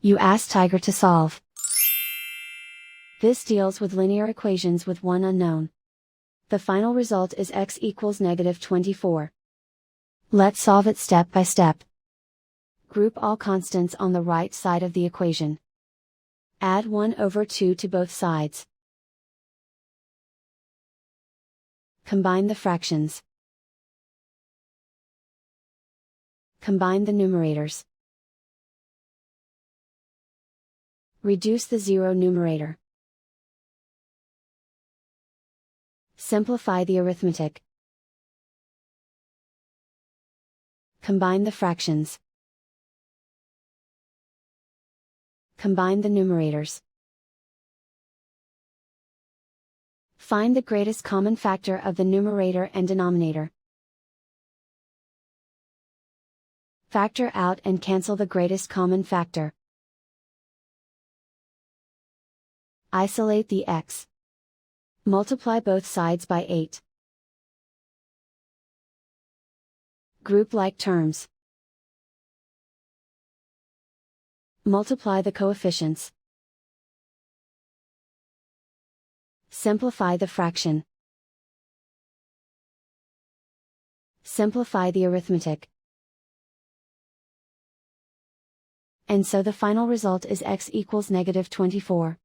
You ask Tiger to solve. This deals with linear equations with one unknown. The final result is x equals -24. Let's solve it step by step. Group all constants on the right side of the equation. Add 1/2 to both sides. Combine the fractions. Combine the numerators. Reduce the zero numerator. Simplify the arithmetic. Combine the fractions. Combine the numerators. Find the greatest common factor of the numerator and denominator. Factor out and cancel the greatest common factor. Isolate the x. Multiply both sides by 8. Group like terms. Multiply the coefficients. Simplify the fraction. Simplify the arithmetic. And so the final result is x equals -24.